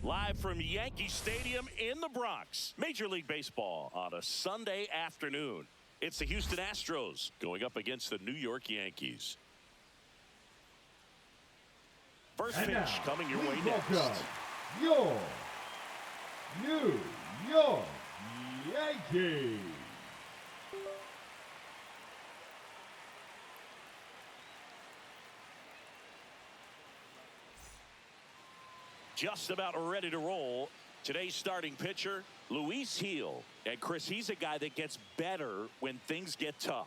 Live from Yankee Stadium in the Bronx. Major League Baseball on a Sunday afternoon. It's the Houston Astros going up against the New York Yankees. First pitch coming your way next. Your New York Yankees. Just about ready to roll. Today's starting pitcher, Luis Gil. And Chris, he's a guy that gets better when things get tough.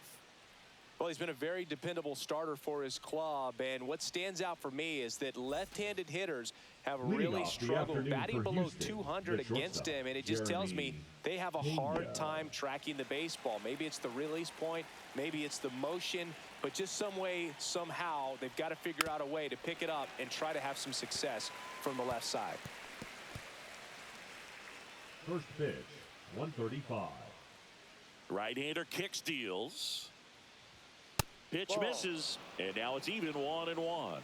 Well, he's been a very dependable starter for his club, and what stands out for me is that left-handed hitters have really struggled batting below 200 against him, and it just tells me they have a hard time tracking the baseball. Maybe it's the release point, maybe it's the motion, but just some way, somehow, they've got to figure out a way to pick it up and try to have some success from the left side. First pitch, 135. Right-hander kicks, deals. Pitch misses, and now it's even 1-1.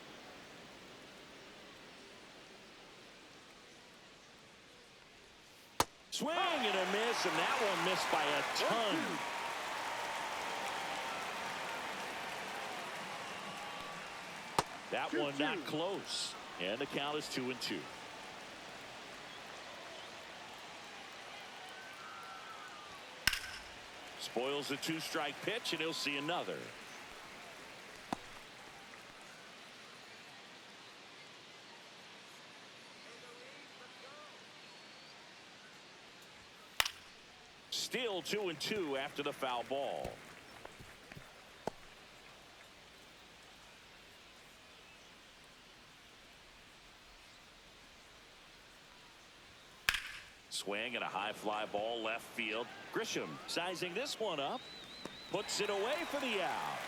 Swing and a miss, and that one missed by a ton. That one not close, and the count is 2-2. Spoils the two-strike pitch, and he'll see another. Still 2-2 after the foul ball. Swing and a high fly ball left field. Grisham sizing this one up. Puts it away for the out.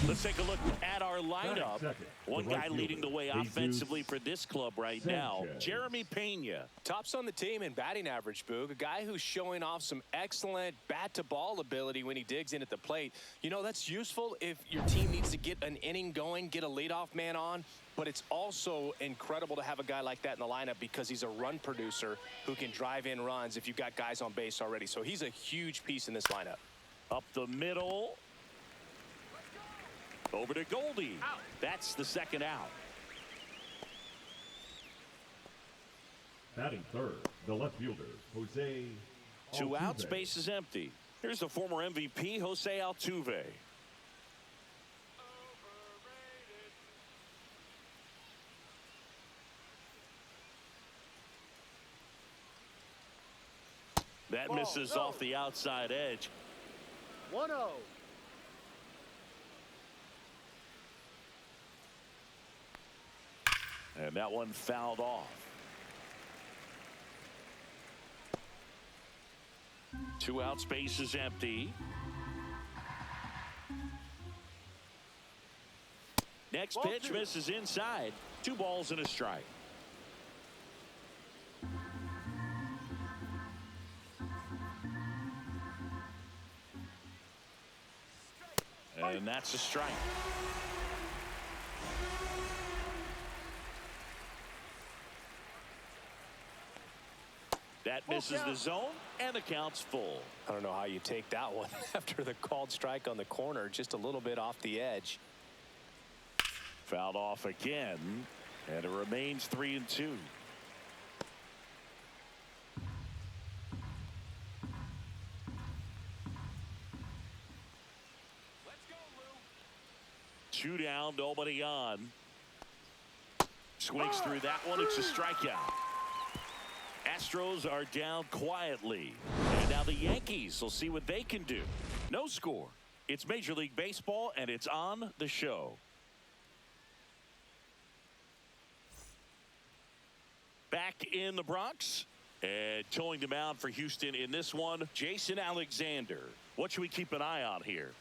Let's take a look at our lineup. One guy leading the way offensively for this club right now, Jeremy Pena. Tops on the team in batting average, Boog. A guy who's showing off some excellent bat-to-ball ability when he digs in at the plate. You know, that's useful if your team needs to get an inning going, get a leadoff man on. But it's also incredible to have a guy like that in the lineup because he's a run producer who can drive in runs if you've got guys on base already. So he's a huge piece in this lineup. Up the middle. Over to Goldie. That's the second out. Batting third, the left fielder, Jose. Two outs, base is empty. Here's the former MVP, Jose Altuve. That misses off the outside edge. 1-0. And that one fouled off. Two outs, base is empty. Next pitch misses inside. 2 balls and a strike. And that's a strike. That misses the zone, and the count's full. I don't know how you take that one after the called strike on the corner, just a little bit off the edge. Fouled off again, and it remains 3-2. Let's go, Lou. 2 down, nobody on. Swings through that one. It's a strikeout. Astros are down quietly. And now the Yankees will see what they can do. No score. It's Major League Baseball, and it's on the show. Back in the Bronx. And towing the mound for Houston in this one, Jason Alexander. What should we keep an eye on here?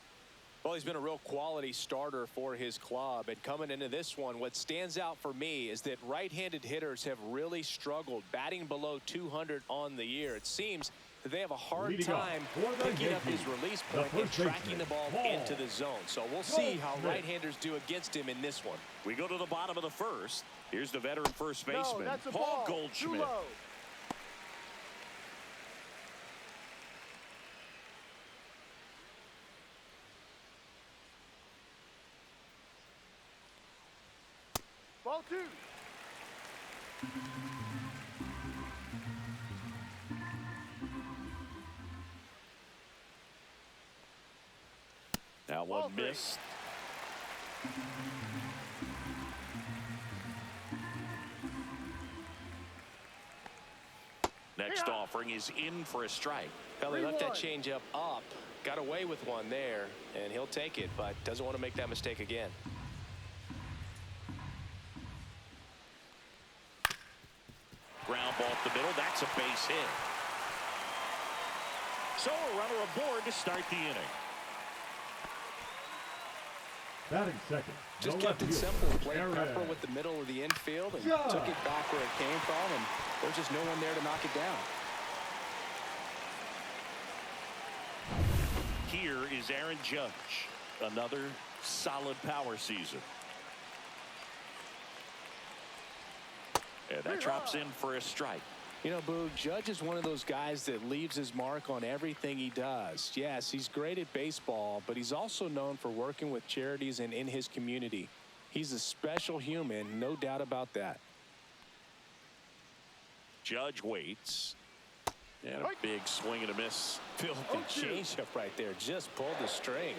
Well, he's been a real quality starter for his club. And coming into this one, what stands out for me is that right-handed hitters have really struggled batting below 200 on the year. It seems that they have a hard time picking up his release point and tracking the ball into the zone. So we'll see how right-handers do against him in this one. We go to the bottom of the first. Here's the veteran first baseman, that's a Paul ball. Goldschmidt. Too low. Ball 2. Now one missed. Next offering is in for a strike. Well, he left that changeup up, got away with one there, and he'll take it, but doesn't want to make that mistake again. Ground ball up the middle. That's a base hit. So a runner aboard to start the inning. Batting second. Just kept it simple. Played Pepper with the middle of the infield and took it back where it came from, and there's just no one there to knock it down. Here is Aaron Judge. Another solid power season. And that drops in for a strike. You know, Boog, Judge is one of those guys that leaves his mark on everything he does. Yes, he's great at baseball, but he's also known for working with charities and in his community. He's a special human, no doubt about that. Judge waits. And a big swing and a miss. Filthy changeup right there. Just pulled the string.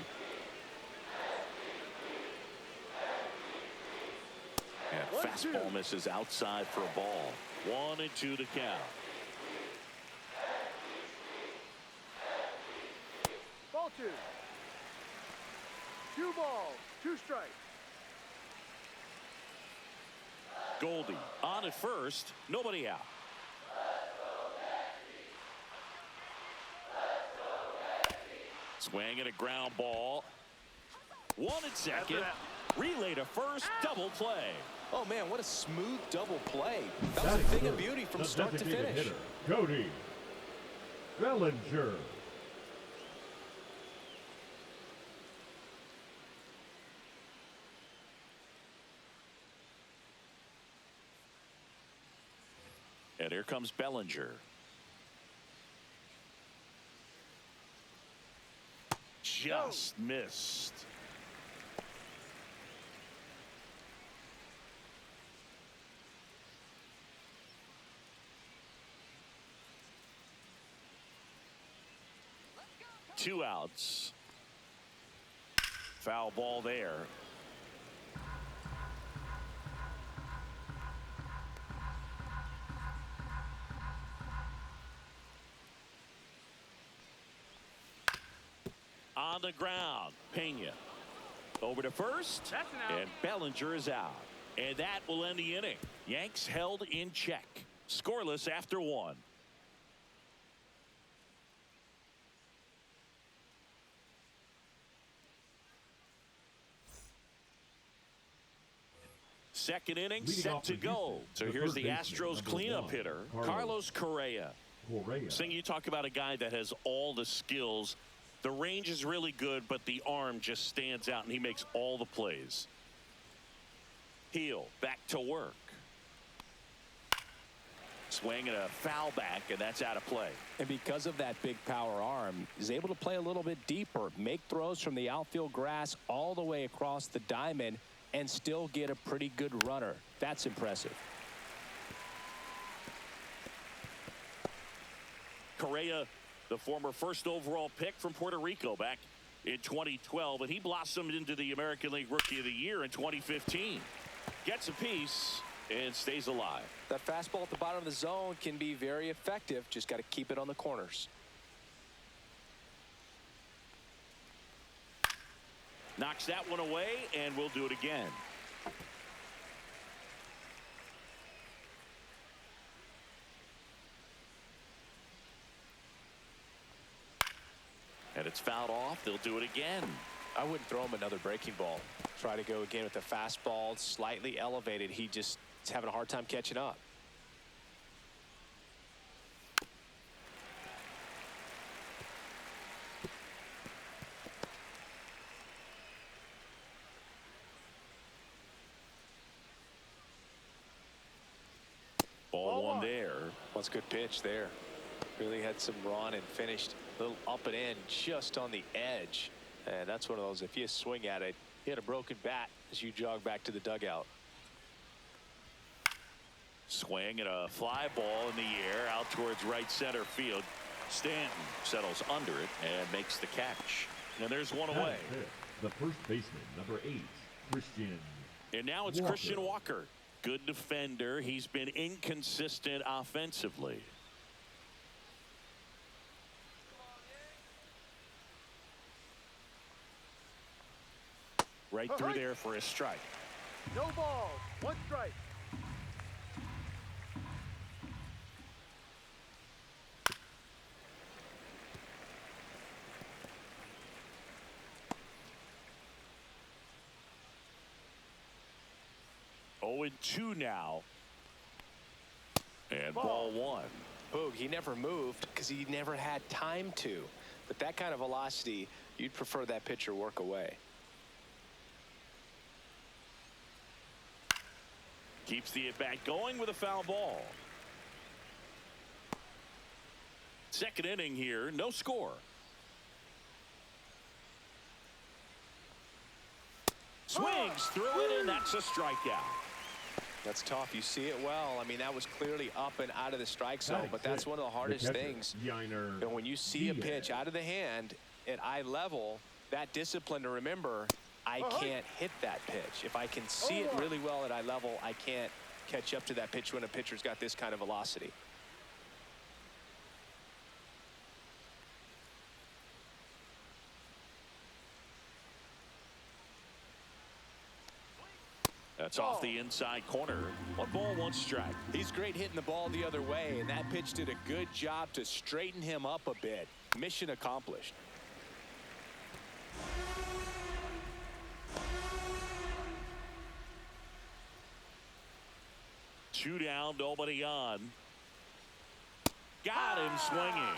And fastball misses outside for a ball. 1-2 to count. Ball 2. 2 balls, 2 strikes. Goldie on at first. Nobody out. Swing and a ground ball. 1 at second. Relay to first. Double play. Oh, man, what a smooth double play. That was a thing of beauty from start to finish. Hitter, Cody Bellinger. And here comes Bellinger. Just missed. Two outs. Foul ball there. On the ground, Pena over to first, and Bellinger is out, and that will end the inning. Yanks held in check, scoreless after 1. Second inning set to go. So here's the Astros cleanup hitter, Carlos Correa. Sing, you talk about a guy that has all the skills. The range is really good, but the arm just stands out, and he makes all the plays. Heel back to work. Swing and a foul back, and that's out of play. And because of that big power arm, he's able to play a little bit deeper, make throws from the outfield grass all the way across the diamond, and still get a pretty good runner. That's impressive. Correa, the former first overall pick from Puerto Rico back in 2012, and he blossomed into the American League Rookie of the Year in 2015. Gets a piece and stays alive. That fastball at the bottom of the zone can be very effective. Just got to keep it on the corners. Knocks that one away, and we'll do it again. And it's fouled off. They'll do it again. I wouldn't throw him another breaking ball. Try to go again with the fastball, slightly elevated. He just is having a hard time catching up. That's a good pitch there. Really had some run and finished a little up and in just on the edge. And that's one of those, if you swing at it, you hit a broken bat as you jog back to the dugout. Swing and a fly ball in the air out towards right center field. Stanton settles under it and makes the catch. And there's one away. The first baseman, number 8, Christian. And now it's Christian Walker. Good defender. He's been inconsistent offensively. Right through there for a strike. No ball. 1 strike. Oh, 2 now. And ball 1. Boog, he never moved because he never had time to. But that kind of velocity, you'd prefer that pitcher work away. Keeps the at-bat going with a foul ball. Second inning here, no score. Swings through it, and that's a strikeout. That's tough. You see it well. I mean, that was clearly up and out of the strike zone, but that's one of the hardest things. And when you see a pitch out of the hand at eye level, that discipline to remember, I can't hit that pitch. If I can see it really well at eye level, I can't catch up to that pitch when a pitcher's got this kind of velocity. That's off the inside corner. 1 ball, 1 strike. He's great hitting the ball the other way, and that pitch did a good job to straighten him up a bit. Mission accomplished. Two down, nobody on. Got him swinging.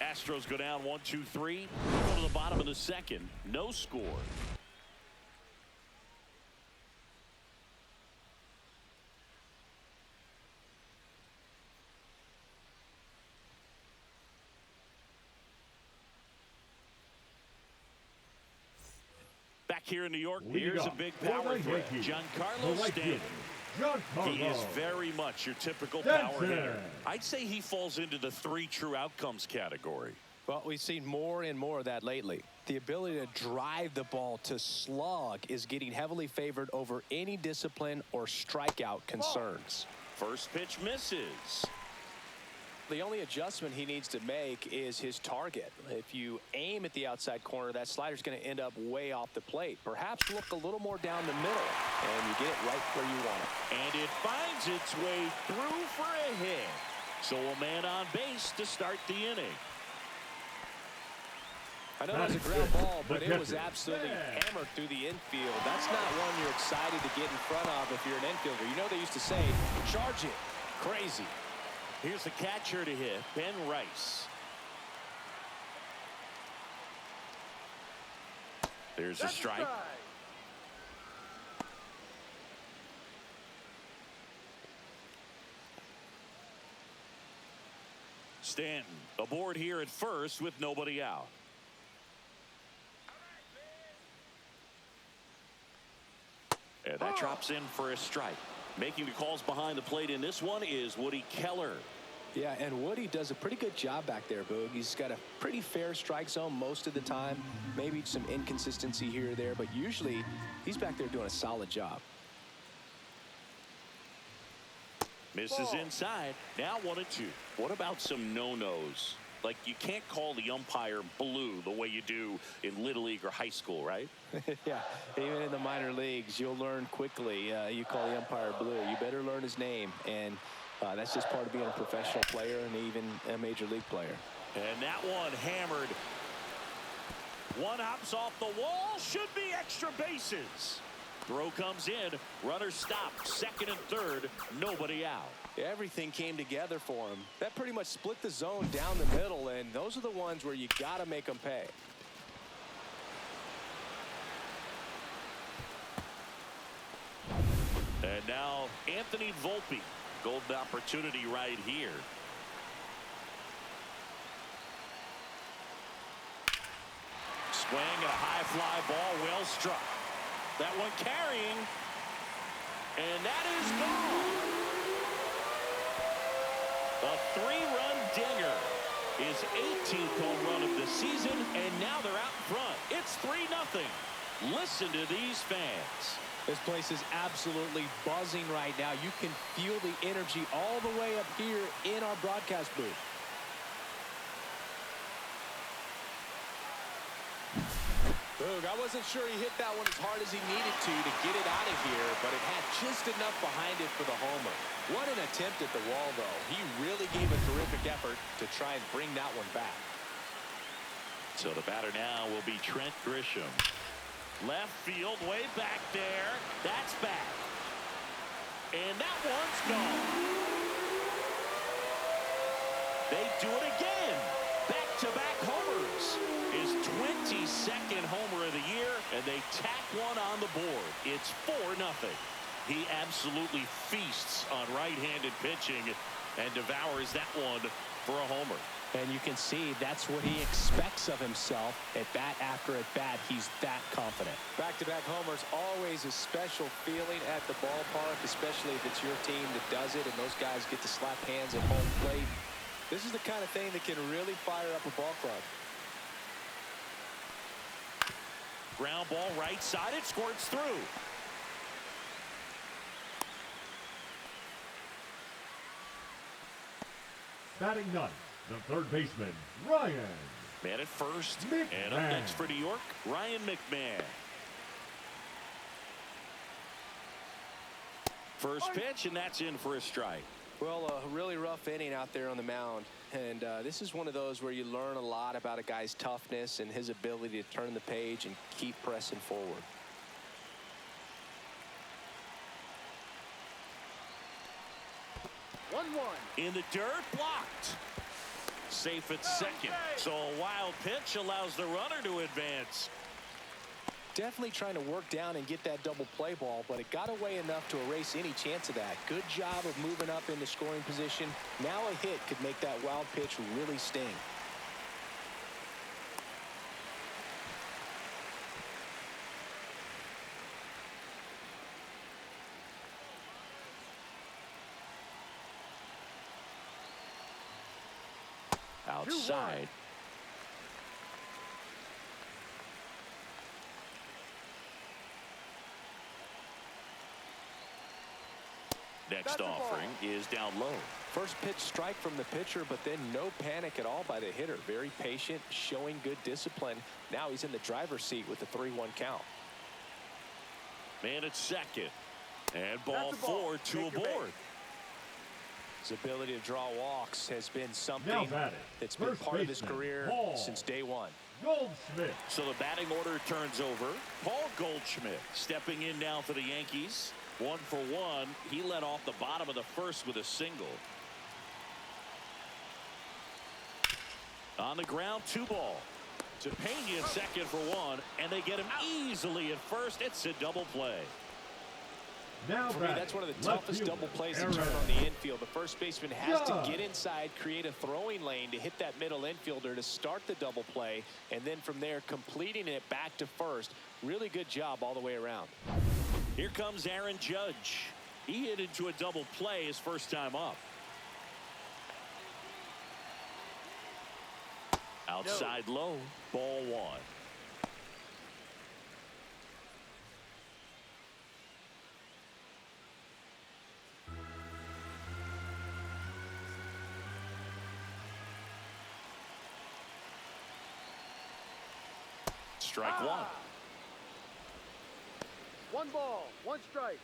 Astros go down 1-2-3. Go to the bottom of the second. No score. Back here in New York, here's a big power threat. Giancarlo Stanton. He is very much your typical power hitter. I'd say he falls into the 3 true outcomes category. Well, we've seen more and more of that lately. The ability to drive the ball to slug is getting heavily favored over any discipline or strikeout concerns. First pitch misses. The only adjustment he needs to make is his target. If you aim at the outside corner, that slider's going to end up way off the plate. Perhaps look a little more down the middle, and you get it right where you want it. And it finds its way through for a hit. So a man on base to start the inning. I know that was a ground ball, but it was absolutely hammered through the infield. That's not one you're excited to get in front of if you're an infielder. You know they used to say, charge it. Crazy. Here's the catcher to hit, Ben Rice. There's a strike. Stanton aboard here at first with nobody out. And that drops in for a strike. Making the calls behind the plate in this one is Woody Keller. Yeah, and Woody does a pretty good job back there, Boog. He's got a pretty fair strike zone most of the time. Maybe some inconsistency here or there, but usually he's back there doing a solid job. Misses inside. Now 1-2. What about some no-nos? Like, you can't call the umpire blue the way you do in Little League or high school, right? Yeah, even in the minor leagues, you'll learn quickly. You call the umpire blue. You better learn his name, and that's just part of being a professional player and even a major league player. And that one hammered. One hops off the wall. Should be extra bases. Throw comes in. Runner stopped. Second and third. Nobody out. Everything came together for him. That pretty much split the zone down the middle, and those are the ones where you got to make them pay. And now Anthony Volpe Golden opportunity right here. Swing and a high fly ball, well struck. That one carrying, and that is gone. A 3-run dinger. His 18th home run of the season, and now they're out in front. It's 3-0. Listen to these fans. This place is absolutely buzzing right now. You can feel the energy all the way up here in our broadcast booth. Boog, I wasn't sure he hit that one as hard as he needed to get it out of here, but it had just enough behind it for the homer. What an attempt at the wall, though. He really gave a terrific effort to try and bring that one back. So the batter now will be Trent Grisham. Left field, way back there. That's back. And that one's gone. They do it again. Back-to-back homers. His 22nd homer of the year, and they tack one on the board. It's 4-0. He absolutely feasts on right-handed pitching and devours that one for a homer. And you can see that's what he expects of himself at bat after at bat. He's that confident. Back-to-back homers, always a special feeling at the ballpark, especially if it's your team that does it and those guys get to slap hands at home plate. This is the kind of thing that can really fire up a ball club. Ground ball right side, it squirts through. Batting ninth, the third baseman, Ryan. Man at first. McMahon. And up next for New York, Ryan McMahon. First pitch, and that's in for a strike. Well, a really rough inning out there on the mound. And this is one of those where you learn a lot about a guy's toughness and his ability to turn the page and keep pressing forward. In the dirt, blocked. Safe at second. So a wild pitch allows the runner to advance. Definitely trying to work down and get that double play ball, but it got away enough to erase any chance of that. Good job of moving up into scoring position. Now a hit could make that wild pitch really sting. Outside. Next offering is down low. First pitch strike from the pitcher, but then no panic at all by the hitter. Very patient, showing good discipline. Now he's in the driver's seat with the 3-1 count. Man at second. And ball 4, 2 aboard. His ability to draw walks has been something that's been part of his career since day one. Goldschmidt. So the batting order turns over. Paul Goldschmidt stepping in now for the Yankees. 1 for 1. He led off the bottom of the first with a single. On the ground, 2 ball. Tepena in second for 1, and they get him easily at first. It's a double play. Now for me, that's one of the toughest double plays to turn on the infield. The first baseman has to get inside, create a throwing lane to hit that middle infielder to start the double play, and then from there completing it back to first. Really good job all the way around. Here comes Aaron Judge. He hit into a double play his first time up. Outside low, ball 1. Strike 1. 1 ball, 1 strike.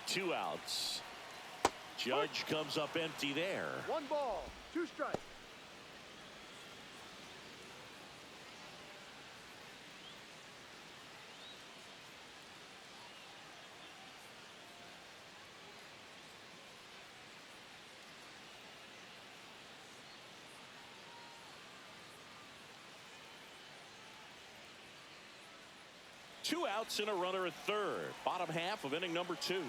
Two outs. Judge comes up empty there. 1 ball, 2 strikes. 2 outs and a runner at third. Bottom half of inning number 2.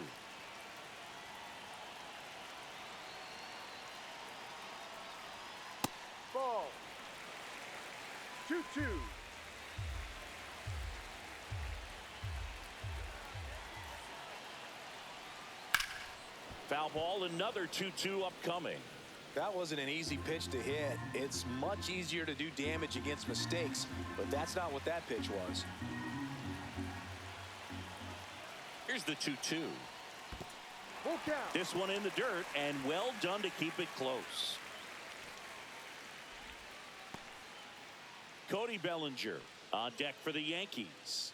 Ball. 2-2. Foul ball, another 2-2 upcoming. That wasn't an easy pitch to hit. It's much easier to do damage against mistakes, but that's not what that pitch was. Here's the 2-2. Full count. This one in the dirt, and well done to keep it close. Cody Bellinger on deck for the Yankees.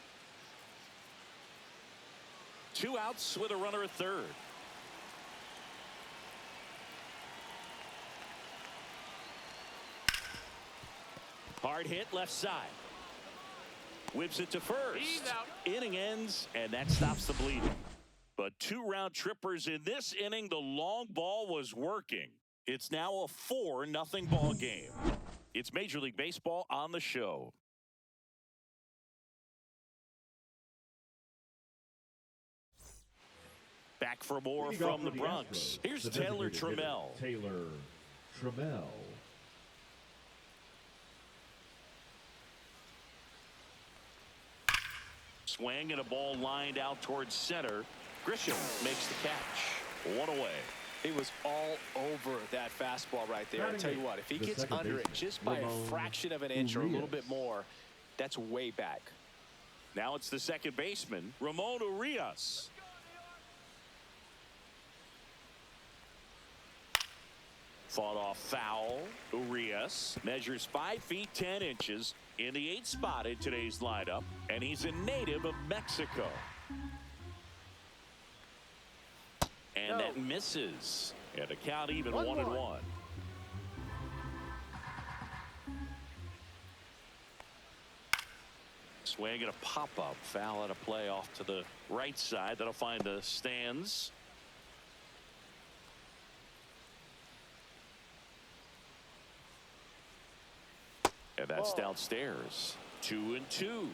2 outs with a runner at third. Hard hit left side. Whips it to first. He's out. Inning ends, and that stops the bleeding. But 2 round trippers in this inning. The long ball was working. It's now a 4-0 ball game. It's Major League Baseball on the show. Back for more from the Bronx. Here's Taylor Trammell. Taylor Trammell. Swing and a ball lined out towards center. Grisham makes the catch. 1 away. He was all over that fastball right there. I tell you what, if he gets under it just by a fraction of an inch or a little bit more, that's way back. Now it's the second baseman, Ramon Urias. Fought off foul. Urias measures 5 feet 10 inches in the 8th spot in today's lineup, and he's a native of Mexico. And that misses. And a count even 1-1. Swing and a pop-up. Foul out of play off to the right side. That'll find the stands. And that's downstairs. 2-2.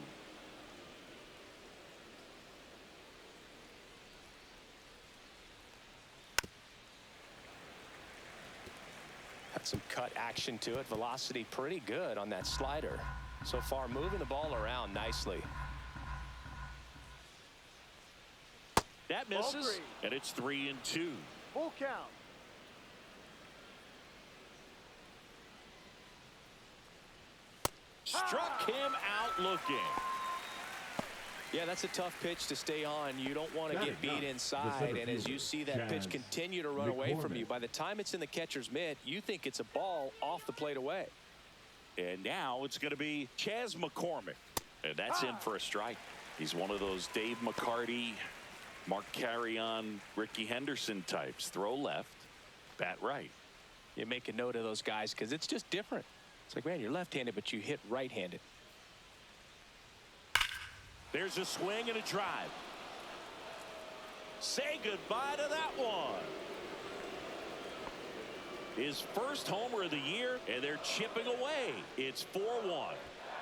Got some cut action to it. Velocity pretty good on that slider. So far moving the ball around nicely. That misses. And it's 3-2. Full count. Struck him out looking. Yeah, that's a tough pitch to stay on. You don't want to get beat inside, and as you see that pitch continue to run away from you, by the time it's in the catcher's mitt, you think it's a ball off the plate away. And now it's going to be Chas McCormick, and that's in for a strike. He's one of those Dave McCarty, Mark Carrion, Ricky Henderson types. Throw left, bat right. You make a note of those guys because it's just different. It's like, man, you're left-handed, but you hit right-handed. There's a swing and a drive. Say goodbye to that one. His first homer of the year, and they're chipping away. It's 4-1.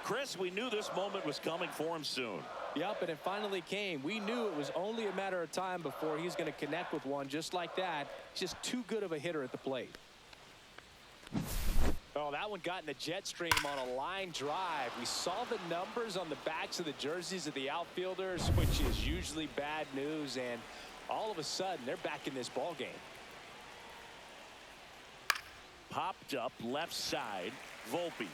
Chris, we knew this moment was coming for him soon. Yep, and it finally came. We knew it was only a matter of time before he's going to connect with one just like that. He's just too good of a hitter at the plate. Oh, that one got in the jet stream on a line drive. We saw the numbers on the backs of the jerseys of the outfielders, which is usually bad news, and all of a sudden they're back in this ball game. Popped up left side, Volpe.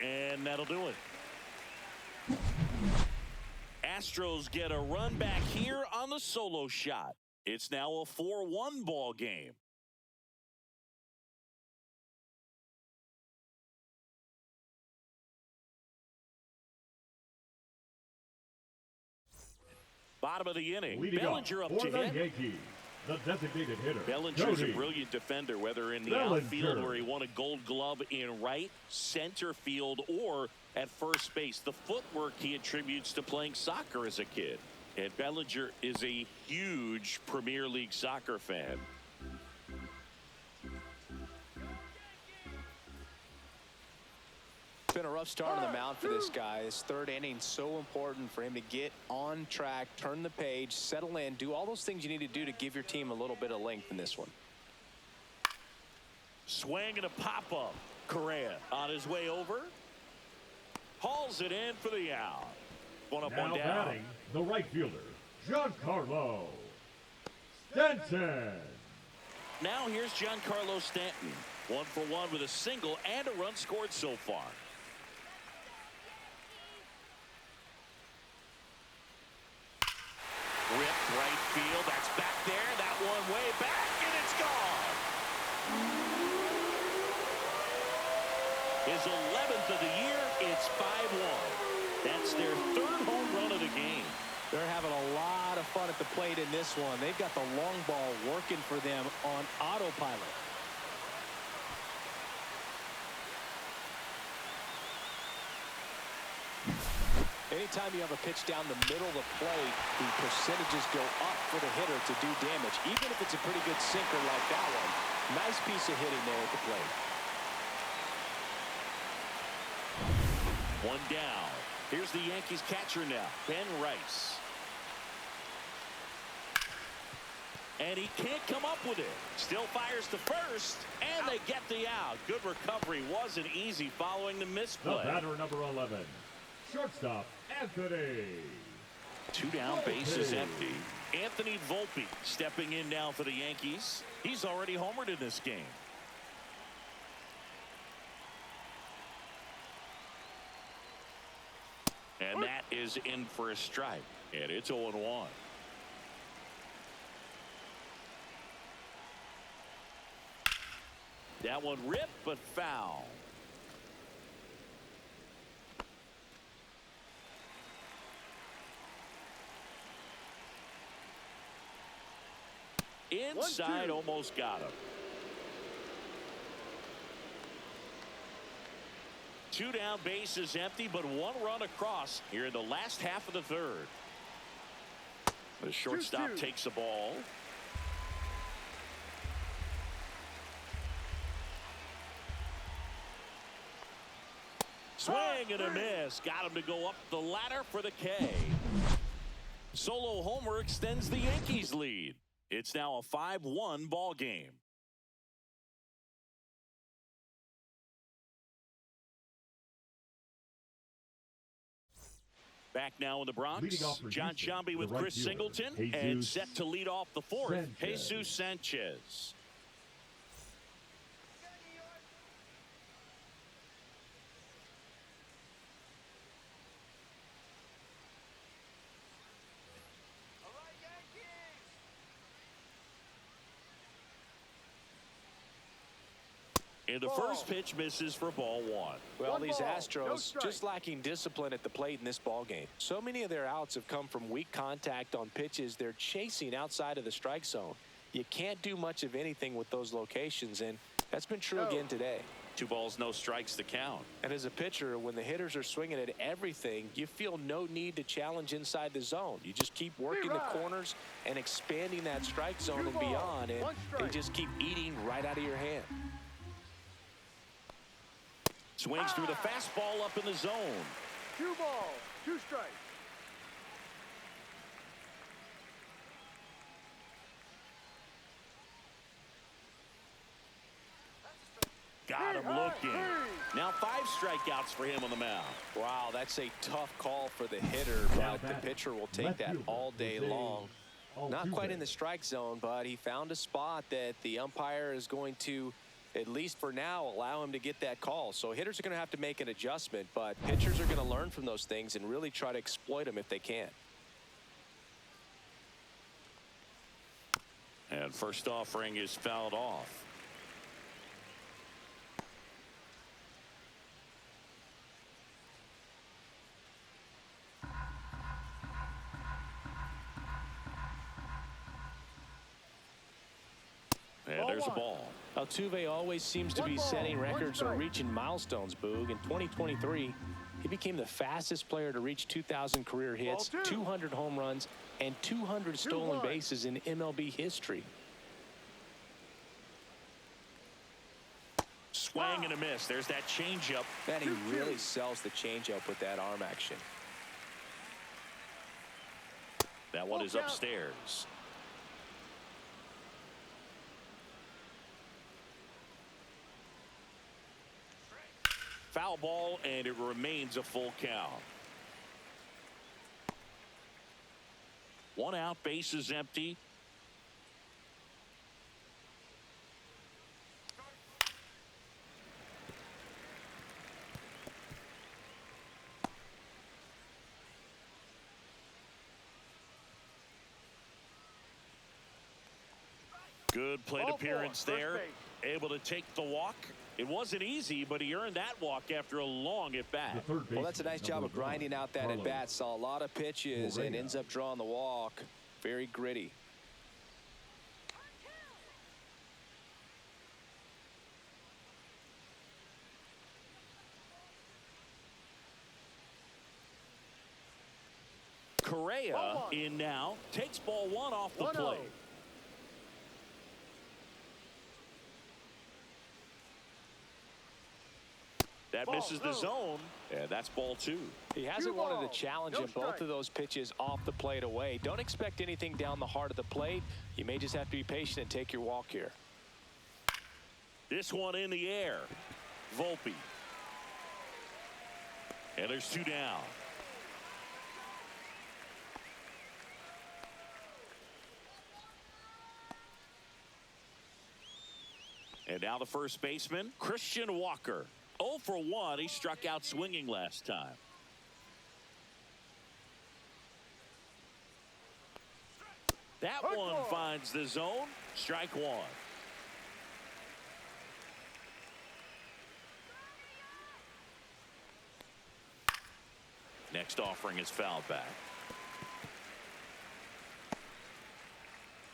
And that'll do it. Astros get a run back here on the solo shot. It's now a 4-1 ball game. Bottom of the inning. Bellinger up to hit. Yankees, the designated hitter. Bellinger's a brilliant defender, whether in the outfield where he won a Gold Glove in right, center field, or at first base. The footwork he attributes to playing soccer as a kid. And Bellinger is a huge Premier League soccer fan. It's been a rough Tough start on the mound for this guy. This third inning so important for him to get on track, turn the page, settle in, do all those things you need to do to give your team a little bit of length in this one. Swing and a pop-up. Correa on his way over. Hauls it in for the out. One up, now one down. batting, the right fielder, Giancarlo Stanton. Now here's Giancarlo Stanton. 1 for 1 with a single and a run scored so far. Ripped right field. That's back there. That one way back, and it's gone. His 11th of the year. It's 5-1. That's their third home run of the game. They're having a lot of fun at the plate in this one. They've got the long ball working for them on autopilot. Anytime you have a pitch down the middle of the plate, the percentages go up for the hitter to do damage, even if it's a pretty good sinker like that one. Nice piece of hitting there at the plate. One down. Here's the Yankees catcher now, Ben Rice. And he can't come up with it. Still fires to first, and they get the out. Good recovery. Wasn't easy following the misplay. The batter, number 11, shortstop, Anthony. 2 down, bases empty. Anthony Volpe stepping in now for the Yankees. He's already homered in this game. And that is in for a strike. And it's 0-1. That one ripped, but foul. Inside, almost got him. 2 down, bases empty, but 1 run across here in the last half of the third. The shortstop takes the ball. Swing and a miss. Got him to go up the ladder for the K. Solo homer extends the Yankees lead. It's now a 5-1 ball game. Back now in the Bronx, John Sciambi with Chris Singleton, and set to lead off the fourth, Jesus Sanchez. And the first pitch misses for ball 1. Well, these Astros just lacking discipline at the plate in this ball game. So many of their outs have come from weak contact on pitches they're chasing outside of the strike zone. You can't do much of anything with those locations, and that's been true again today. 2 balls, no strikes to count. And as a pitcher, when the hitters are swinging at everything, you feel no need to challenge inside the zone. You just keep working the corners and expanding that strike zone and beyond, and they just keep eating right out of your hand. Swings through the fastball up in the zone. 2 balls, 2 strikes. Got him looking. Now 5 strikeouts for him on the mound. Wow, that's a tough call for the hitter, but the pitcher will take that all day long. Not quite in the strike zone, but he found a spot that the umpire is going to, at least for now, allow him to get that call. So hitters are going to have to make an adjustment, but pitchers are going to learn from those things and really try to exploit them if they can. And first offering is fouled off. And there's a ball. Altuve always seems to be setting records or reaching milestones, Boog. In 2023, he became the fastest player to reach 2,000 career hits, 200 home runs, and 200 stolen bases in MLB history. Swing and a miss. There's that changeup. Man, he really sells the changeup with that arm action. That one is upstairs. Foul ball, and it remains a full count. One out, base is empty. Good plate appearance there. Able to take the walk. It wasn't easy, but he earned that walk after a long at-bat. Well, that's a nice job of grinding out that at-bat. Saw a lot of pitches and ends up drawing the walk. Very gritty. Correa in now. Takes ball one off the plate. That misses the zone, and that's ball two. He hasn't wanted to challenge him. Both of those pitches off the plate away. Don't expect anything down the heart of the plate. You may just have to be patient and take your walk here. This one in the air. Volpe. And there's two down. And now the first baseman, Christian Walker. 0 for 1. He struck out swinging last time. That one finds the zone. Strike one. Next offering is fouled back.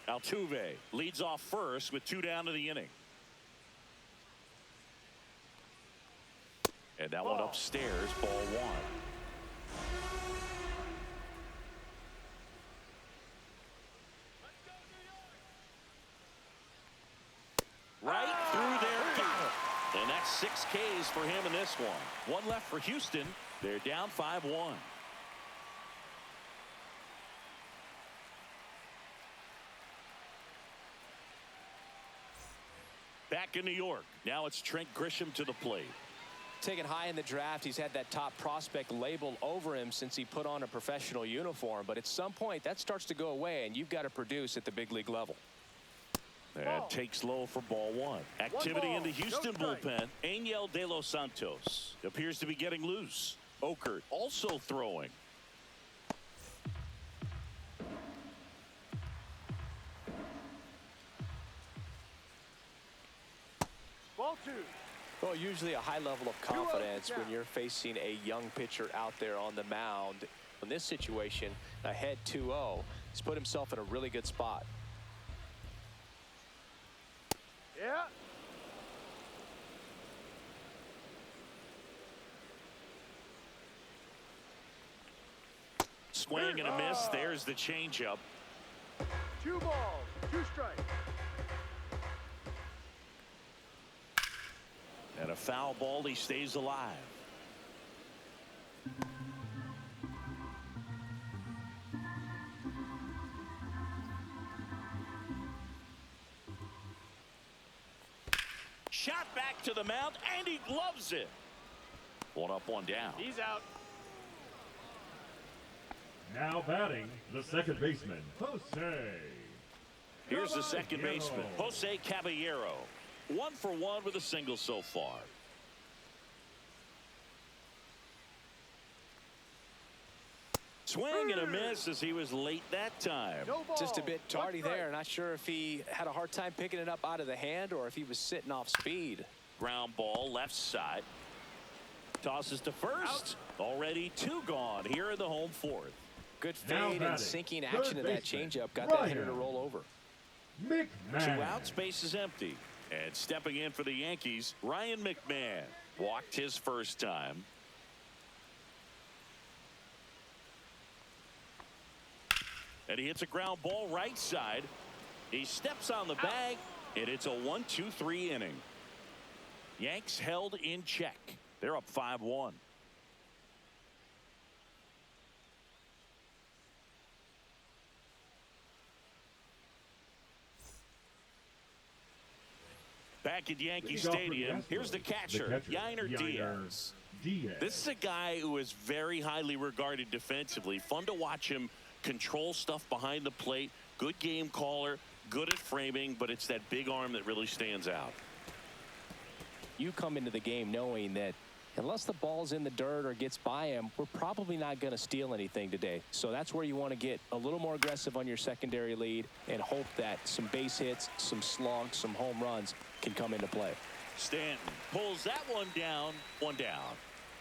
Altuve leads off first with 2 down to the inning. And that one upstairs, ball one. Right through there, got it. And that's 6 Ks for him in this one. One left for Houston. They're down 5-1. Back in New York. Now it's Trent Grisham to the plate. Taken high in the draft, he's had that top prospect label over him since he put on a professional uniform. But at some point, that starts to go away, and you've got to produce at the big league level. And takes low for ball one. Activity in the Houston bullpen. Angel De Los Santos appears to be getting loose. Okert also throwing. Ball two. Well, usually a high level of confidence when you're facing a young pitcher out there on the mound. In this situation, ahead 2-0, he's put himself in a really good spot. Yeah. Swing and a miss. There's the changeup. 2 balls, 2 strikes. And a foul ball. He stays alive. Shot back to the mound, and he gloves it. 1 up, 1 down. He's out. Now batting, the second baseman, Jose. Here's the second baseman, Jose Caballero. 1 for 1 with a single so far. Swing and a miss as he was late that time. Just a bit tardy there. Not sure if he had a hard time picking it up out of the hand or if he was sitting off speed. Ground ball left side. Tosses to first. Already 2 gone here in the home 4th. Good fade and sinking action of that changeup. Got that hitter to roll over. 2 outs, base is empty. And stepping in for the Yankees, Ryan McMahon. Walked his first time. And he hits a ground ball right side. He steps on the bag, and it's a 1-2-3 inning. Yanks held in check. They're up 5-1. Back at Yankee Stadium, here's the catcher, Yainer Diaz. This is a guy who is very highly regarded defensively. Fun to watch him control stuff behind the plate. Good game caller, good at framing, but it's that big arm that really stands out. You come into the game knowing that unless the ball's in the dirt or gets by him, we're probably not going to steal anything today. So that's where you want to get a little more aggressive on your secondary lead and hope that some base hits, some slugs, some home runs can come into play. Stanton pulls that one down. One down.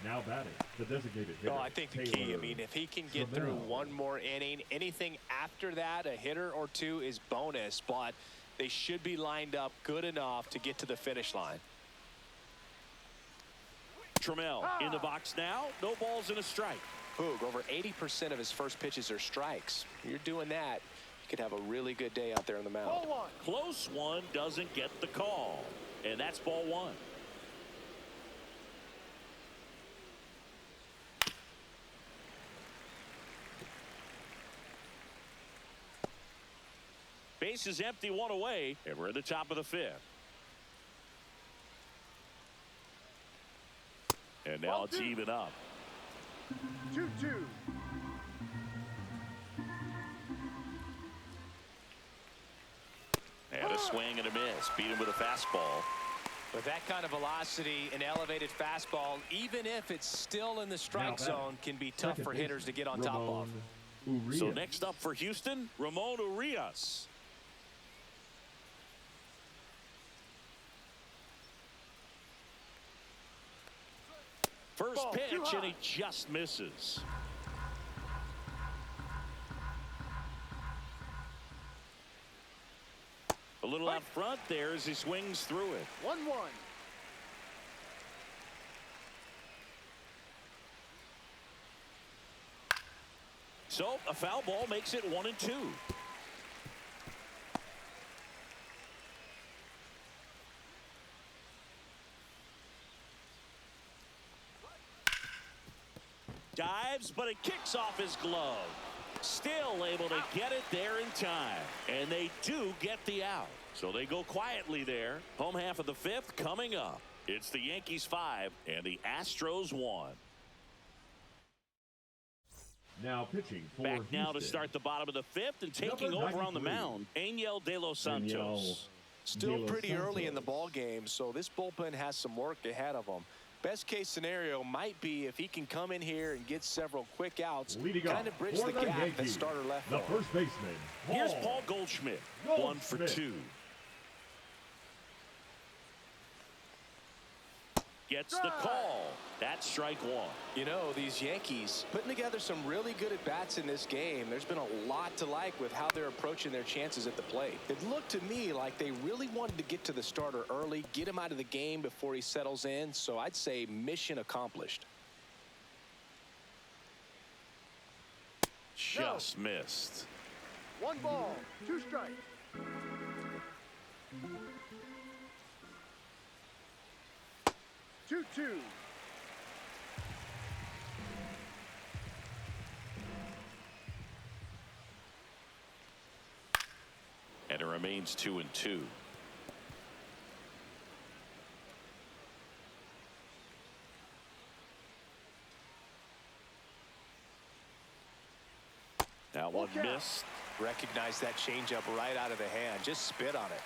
Now batting, the designated hitter. Oh, I think the key, I mean, if he can get through one more inning, anything after that, a hitter or two is bonus, but they should be lined up good enough to get to the finish line. Trammell in the box now. No balls and a strike. Boog, over 80% of his first pitches are strikes. You're doing that, you could have a really good day out there on the mound. Ball one. Close one, doesn't get the call. And that's ball one. Base is empty, one away, and we're at the top of the fifth. And now it's even up. 2-2. And a swing and a miss. Beat him with a fastball. With that kind of velocity, an elevated fastball, even if it's still in the strike zone, can be tough for hitters to get on top of. So next up for Houston, Ramon Urias. First pitch, and he just misses. A little out front there as he swings through it. 1-1. So a foul ball makes it 1-2. Dives, but it kicks off his glove. Still able to get it there in time. And they do get the out. So they go quietly there. Home half of the fifth coming up. It's the Yankees 5 and the Astros 1. Now pitching for Back now Houston. to start the bottom of the fifth and taking over on the mound, Angel De Los Santos. Still pretty early in the ball game, so this bullpen has some work ahead of them. Best case scenario might be if he can come in here and get several quick outs, kind of bridge the gap that starter left. The first baseman. Here's Paul Goldschmidt. 1 for 2. Gets the call. That's strike one. You know, these Yankees putting together some really good at-bats in this game. There's been a lot to like with how they're approaching their chances at the plate. It looked to me like they really wanted to get to the starter early, get him out of the game before he settles in. So I'd say mission accomplished. Just missed. 1 ball, 2 strikes. Two. And it remains 2-2. Now one missed. Recognize that changeup right out of the hand. Just spit on it.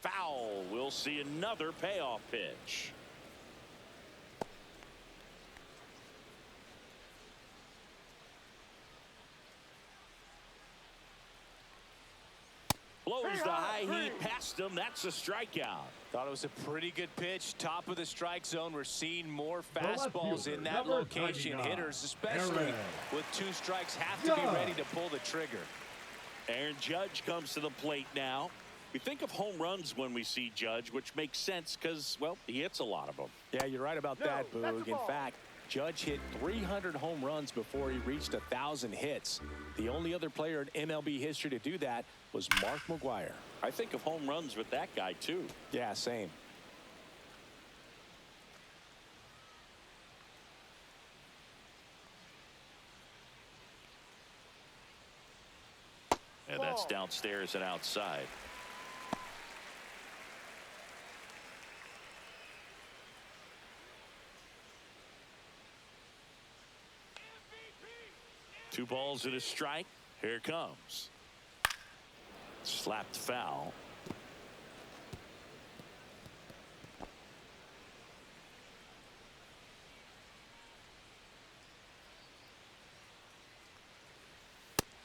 Foul. We'll see another payoff pitch. Blows the high heat past him. That's a strikeout. Thought it was a pretty good pitch. Top of the strike zone. We're seeing more fastballs in that location. Hitters, especially with 2 strikes, have to be ready to pull the trigger. Aaron Judge comes to the plate now. We think of home runs when we see Judge, which makes sense because, well, he hits a lot of them. Yeah, you're right about that, Boog. In fact, Judge hit 300 home runs before he reached 1,000 hits. The only other player in MLB history to do that was Mark McGwire. I think of home runs with that guy, too. Yeah, same. And that's downstairs and outside. Two balls and a strike. Here it comes. Slapped foul.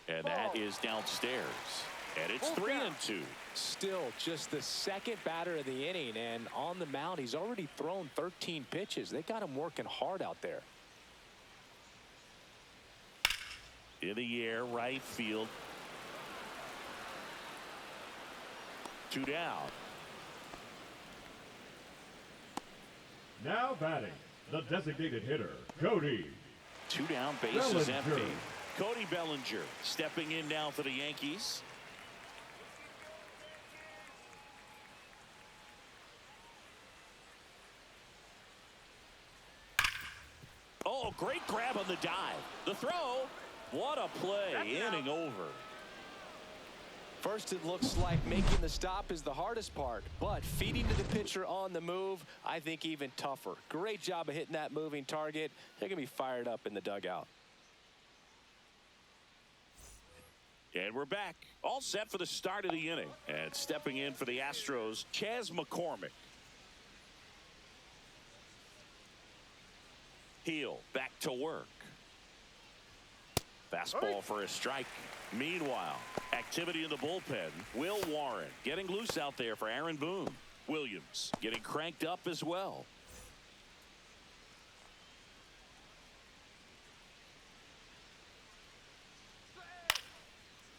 And that is downstairs. And it's 3-2. Still just the second batter of the inning, and on the mound he's already thrown 13 pitches. They got him working hard out there. In the air, right field. 2 down. Now batting, the designated hitter, Cody. 2 down, base is empty. Cody Bellinger stepping in now for the Yankees. Oh, great grab on the dive. The throw. What a play. Inning over. First, it looks like making the stop is the hardest part, but feeding to the pitcher on the move, I think even tougher. Great job of hitting that moving target. They're going to be fired up in the dugout. And we're back. All set for the start of the inning. And stepping in for the Astros, Chas McCormick. Heel back to work. Fastball for a strike. Meanwhile, activity in the bullpen. Will Warren getting loose out there for Aaron Boone. Williams getting cranked up as well.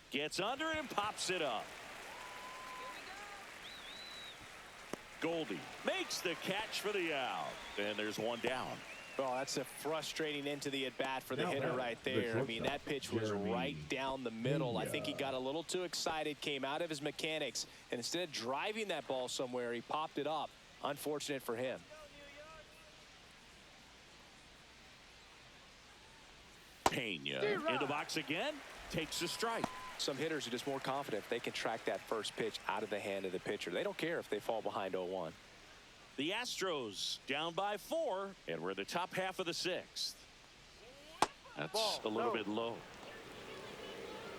Gets under and pops it up. Goldie makes the catch for the out. And there's one down. Well, that's a frustrating end to the at-bat for the hitter right there. I mean, that pitch was right down the middle. I think he got a little too excited, came out of his mechanics, and instead of driving that ball somewhere, he popped it up. Unfortunate for him. Pena in the box again. Takes a strike. Some hitters are just more confident if they can track that first pitch out of the hand of the pitcher. They don't care if they fall behind 0-1. The Astros down by 4, and we're in the top half of the 6th. That's a little bit low.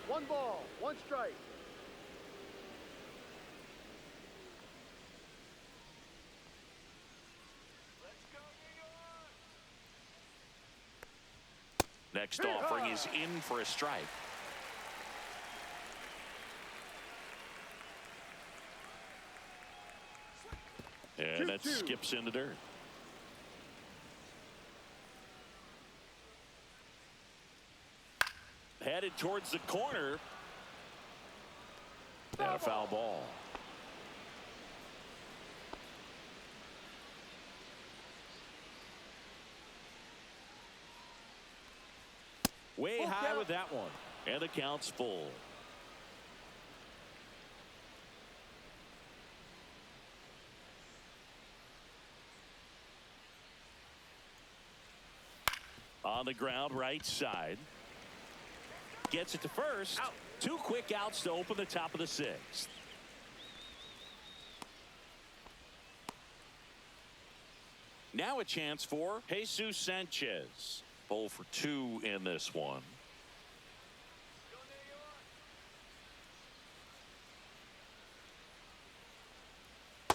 1 ball, 1 strike. Next offering is in for a strike. And that skips in the dirt. Headed towards the corner. And a foul ball. Way high with that one. And the count's full. On the ground, right side. Gets it to first. Out. 2 quick outs to open the top of the 6th. Now a chance for Jesus Sanchez. 0 for 2 in this one.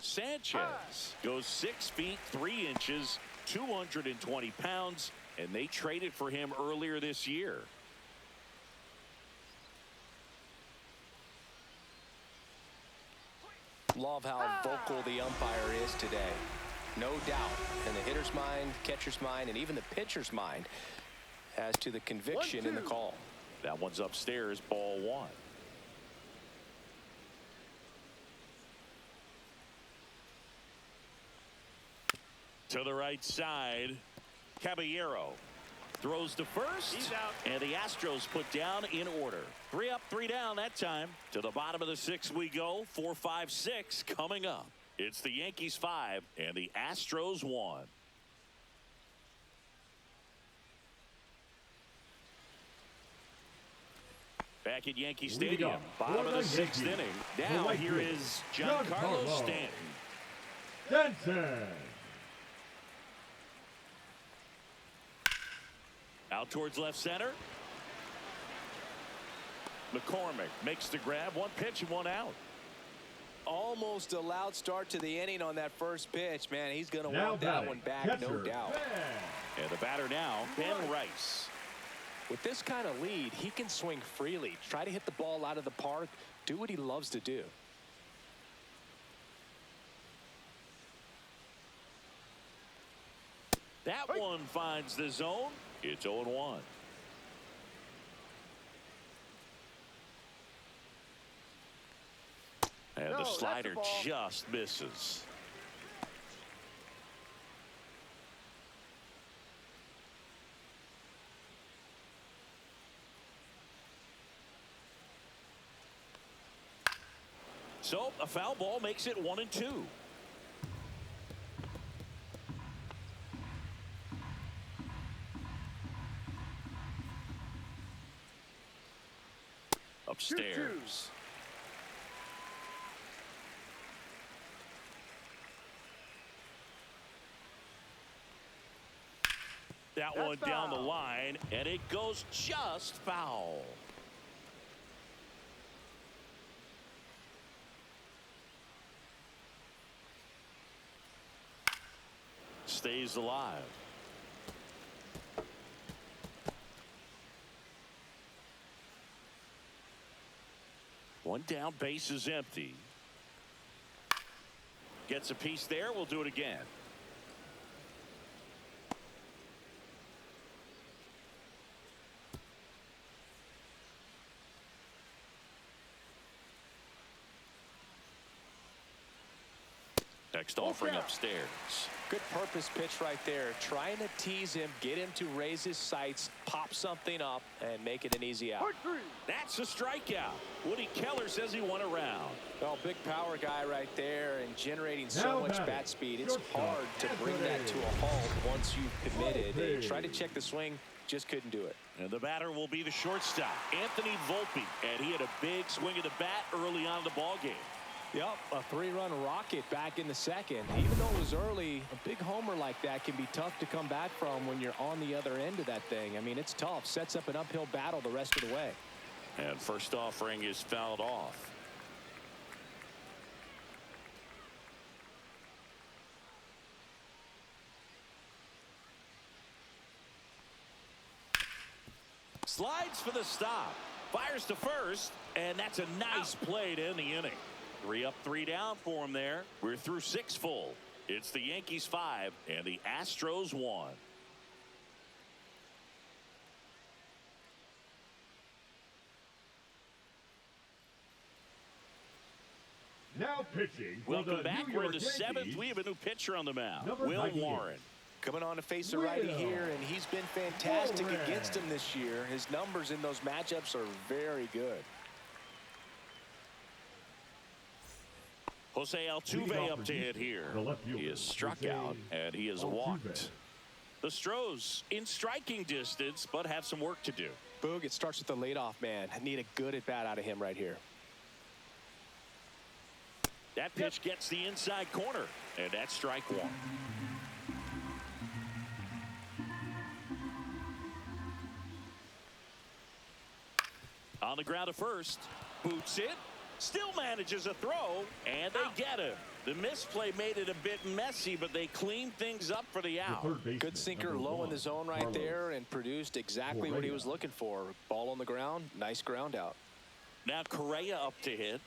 Sanchez goes 6 feet 3 inches, 220 pounds, and they traded for him earlier this year. Love how vocal the umpire is today. No doubt in the hitter's mind, catcher's mind, and even the pitcher's mind as to the conviction in the call. That one's upstairs, ball 1. To the right side. Caballero throws to first. He's out. And the Astros put down in order. 3 up, 3 down that time. To the bottom of the 6th we go. 4, 5, 6 coming up. It's the Yankees 5 and the Astros 1. Back at Yankee Stadium, bottom of the 6th inning. Now here is Giancarlo Stanton. Out towards left center. McCormick makes the grab. 1 pitch and 1 out. Almost a loud start to the inning on that first pitch. Man, he's going to want that one back, no doubt. And the batter now, Ben Rice. With this kind of lead, he can swing freely, try to hit the ball out of the park, do what he loves to do. That one finds the zone. It's 0-1. And the slider just misses. So a foul ball makes it 1-2. Upstairs. 2-2. That one down the line, and it goes just foul. Stays alive. One down, base is empty. Gets a piece there. We'll do it again. Next offering upstairs. Good purpose pitch right there. Trying to tease him, get him to raise his sights, pop something up, and make it an easy out. That's a strikeout. Woody Keller says he won a round. Oh, big power guy right there and generating so much bat speed. It's hard to bring that to a halt once you've committed. They tried to check the swing, just couldn't do it. And the batter will be the shortstop, Anthony Volpe. And he had a big swing of the bat early on in the ballgame. Yep, a 3-run rocket back in the second. Even though it was early, a big homer like that can be tough to come back from when you're on the other end of that thing. I mean, it's tough. Sets up an uphill battle the rest of the way. And first offering is fouled off. Slides for the stop. Fires to first, and that's a nice play to end the inning. 3 up, 3 down for him there. We're through 6 full. It's the Yankees 5 and the Astros 1. Now pitching. Welcome back. We're in the 7th. We have a new pitcher on the mound. Will Warren. Coming on to face a righty here, and he's been fantastic against him this year. His numbers in those matchups are very good. Jose Altuve up to hit here. He is struck out, and he is walked. The Stros in striking distance, but have some work to do. Boog, it starts with the leadoff man. I need a good at-bat out of him right here. That pitch gets the inside corner, and that's strike 1. On the ground to first. Boots it. Still manages a throw, and they get him. The misplay made it a bit messy, but they cleaned things up for the out. Good sinker low in the zone right there and produced exactly what he was looking for. Ball on the ground, nice ground out. Now Correa up to hit.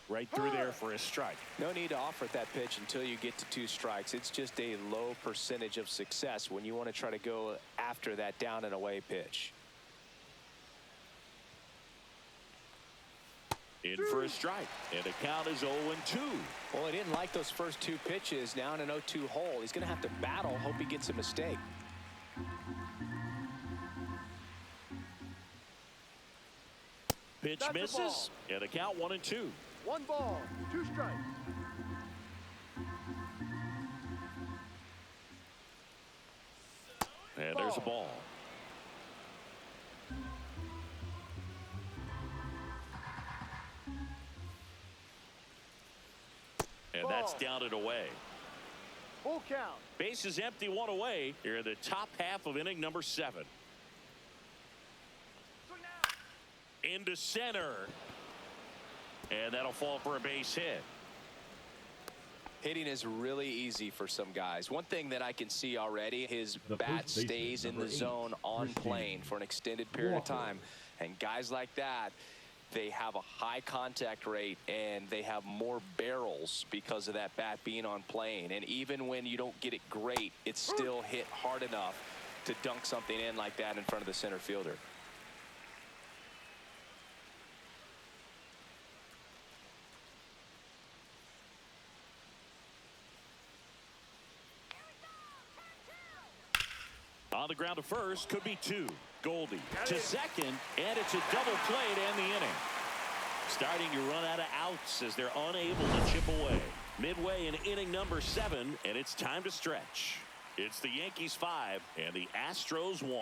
Right through there for a strike. No need to offer that pitch until you get to 2 strikes. It's just a low percentage of success when you want to try to go after that down and away pitch. In for a strike, and the count is 0-2. Well, he didn't like those first two pitches. Now in an 0-2 hole, he's going to have to battle. Hope he gets a mistake. Pitch That's misses, and the count 1-2. 1 ball, 2 strikes. And there's a ball. And that's down and away. Full count. Bases empty, 1 away. Here in the top half of inning number 7. Into center. And that'll fall for a base hit. Hitting is really easy for some guys. One thing that I can see already, his bat stays in the zone on plane for an extended period of time. And guys like that, they have a high contact rate and they have more barrels because of that bat being on plane. And even when you don't get it great, it's still hit hard enough to dunk something in like that in front of the center fielder. On the ground to first, could be 2. Goldie to second, and it's a double play to end the inning. Starting to run out of outs as they're unable to chip away. Midway in inning number 7, and it's time to stretch. It's the Yankees 5 and the Astros 1.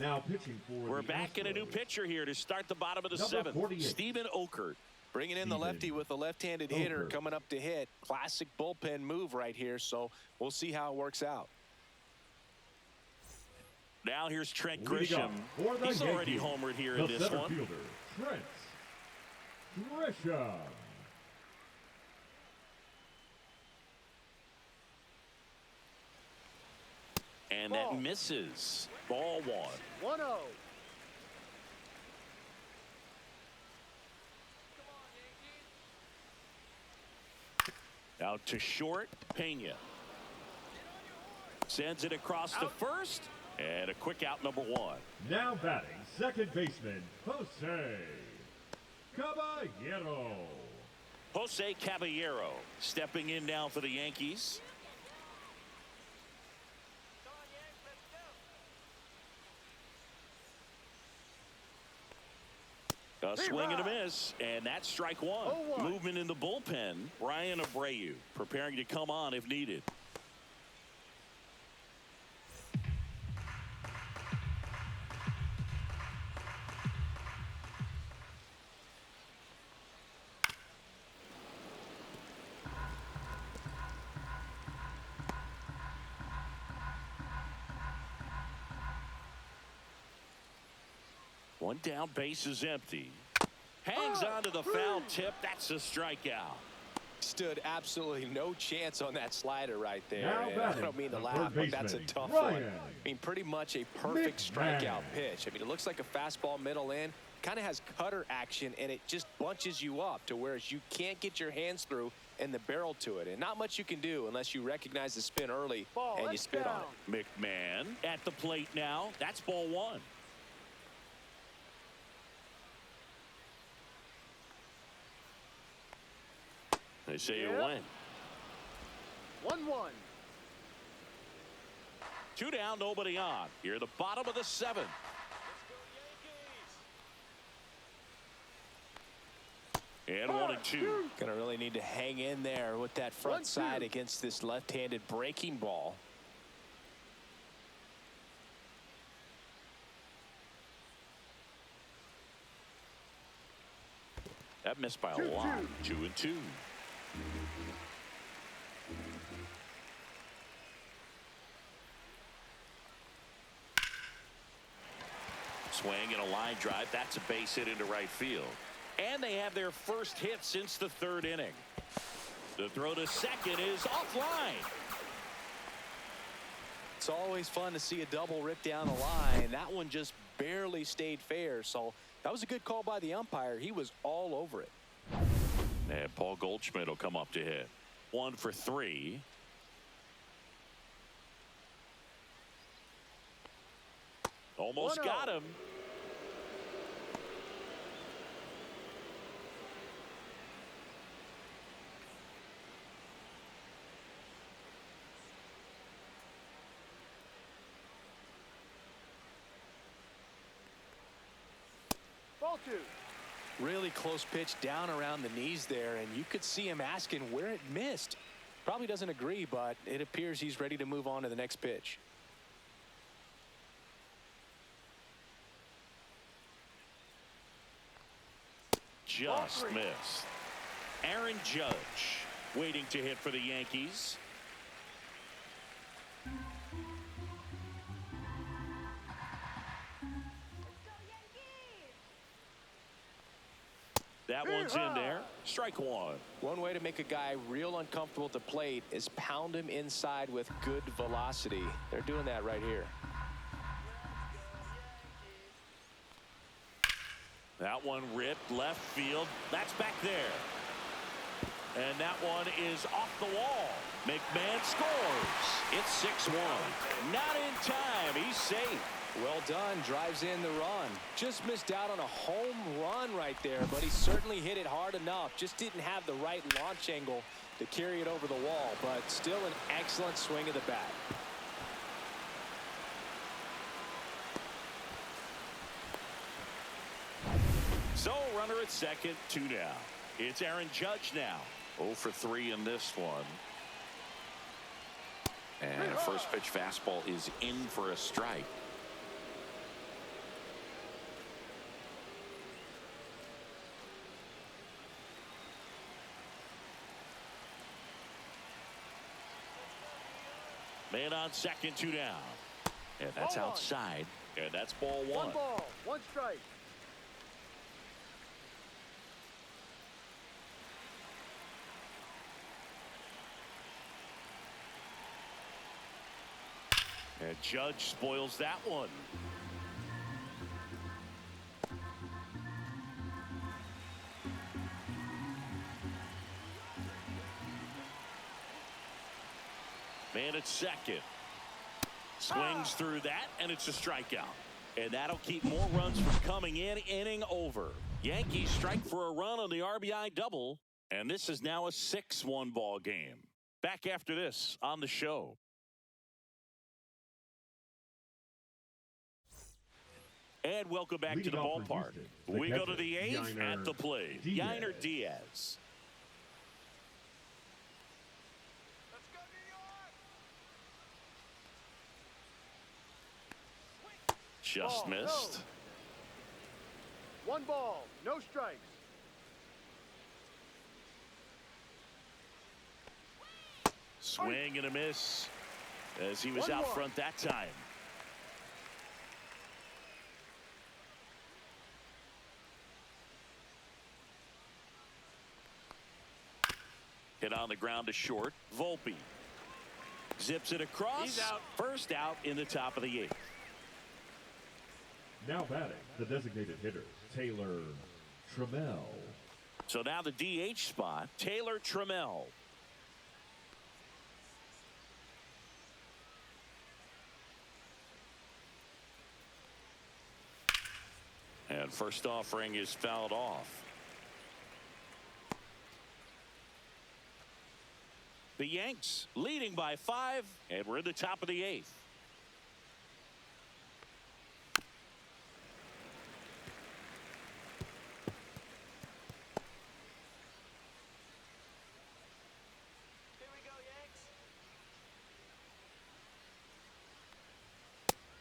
Now pitching for We're back in a new pitcher here to start the bottom of the 7th. Steven Okert. Bringing in the lefty with a left-handed hitter coming up to hit. Classic bullpen move right here, so we'll see how it works out. Now here's Trent Grisham. He's already homered here in this one. Trent Grisham. And that misses. Ball 1. 1-0. Out to short, Pena. Sends it across to first, and a quick out number 1. Now batting, second baseman, Jose Caballero. Jose Caballero stepping in now for the Yankees. A swing and a miss, and that's strike 1. 0-1. Movement in the bullpen. Ryan Abreu preparing to come on if needed. One down, base is empty. Hangs on to the foul tip. That's a strikeout. Stood absolutely no chance on that slider right there. Now I don't mean to laugh, but that's a tough one. I mean, pretty much a perfect strikeout pitch. I mean, it looks like a fastball middle in. Kind of has cutter action, and it just bunches you up to where you can't get your hands through and the barrel to it. And not much you can do unless you recognize the spin early and you spit on it. McMahon at the plate now. That's ball 1. They say you win. 1-1. 2 down, nobody on. Here at the bottom of the 7th. And 1-2. Gonna really need to hang in there with that front side against this left-handed breaking ball. That missed by a lot. 2-2. Swing and a line drive. That's a base hit into right field. And they have their first hit since the 3rd inning. The throw to second is offline. It's always fun to see a double rip down the line. That one just barely stayed fair, so that was a good call by the umpire. He was all over it. And Paul Goldschmidt will come up to hit. 1 for 3. Almost 1-0. got him. Ball 2. Really close pitch down around the knees there, and you could see him asking where it missed. Probably doesn't agree, but it appears he's ready to move on to the next pitch. Just missed. Aaron Judge waiting to hit for the Yankees. That one's in there. Strike one. One way to make a guy real uncomfortable at the plate is pound him inside with good velocity. They're doing that right here. That one ripped left field. That's back there. And that one is off the wall. McMahon scores. It's 6-1. Not in time. He's safe. Well done. Drives in the run. Just missed out on a home run right there, but he certainly hit it hard enough. Just didn't have the right launch angle to carry it over the wall, but still an excellent swing of the bat. So runner at second, 2 down. It's Aaron Judge now. 0 for 3 in this one. And first pitch fastball is in for a strike. Man on second, 2 down. And that's Ball 1. outside. And that's ball 1. 1 ball, 1 strike. And Judge spoils that one. Man at second. Swings through that, and it's a strikeout. And that'll keep more runs from coming in. Inning over. Yankees strike for a run on the RBI double. And this is now a 6-1 ball game. Back after this on the show. And welcome back to the ballpark. We go to the 8th at the plate. Yainer Diaz. Just missed. No. 1 ball, no strikes. Swing and a miss as he was out front that time. Hit on the ground to short. Volpe zips it across. He's out. First out in the top of the 8th. Now batting, the designated hitter, Taylor Trammell. So now the DH spot, Taylor Trammell. And first offering is fouled off. The Yanks leading by 5, and we're in the top of the 8th.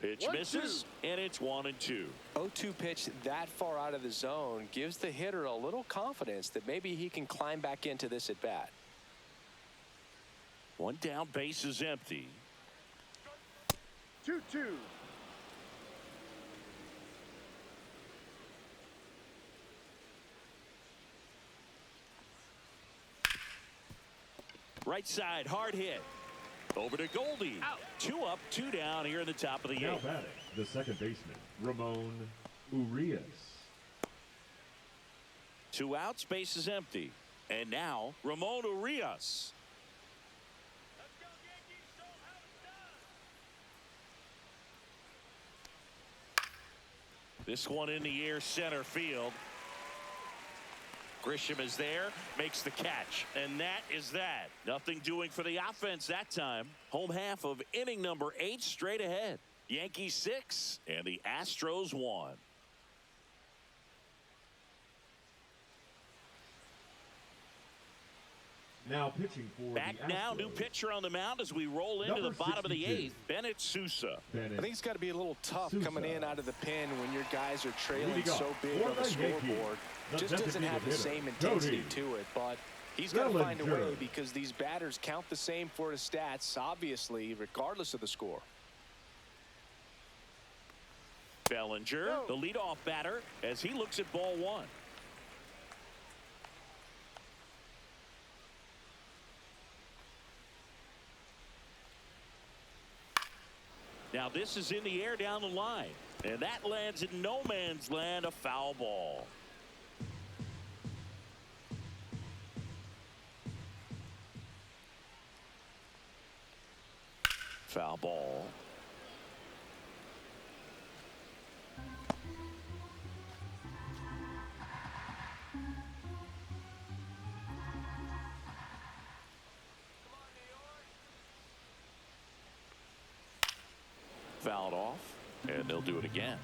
Pitch misses, and it's 1-2. 0-2 pitch that far out of the zone gives the hitter a little confidence that maybe he can climb back into this at bat. 1 down, base is empty. 2-2. Right side, hard hit. Over to Goldie. Out. 2 up, 2 down here in the top of the 8th. Now batting, the second baseman, Ramon Urias. 2 outs, base is empty. And now, Ramon Urias. This one in the air center field. Grisham is there, makes the catch, and that is that. Nothing doing for the offense that time. Home half of inning number 8 straight ahead. Yankees 6 and the Astros 1. Now pitching for back the now, Astros. new pitcher on the mound as we roll into the bottom of the 8th. Bennett Sousa. I think it's got to be a little tough coming in out of the pen when your guys are trailing so big on the scoreboard. Just doesn't have the same intensity to it, but he's got to find a way because these batters count the same for his stats, obviously, regardless of the score. Bellinger, the leadoff batter, as he looks at ball 1. Now this is in the air down the line, and that lands in no man's land, a foul ball. Foul ball. Fouled off, and they'll do it again.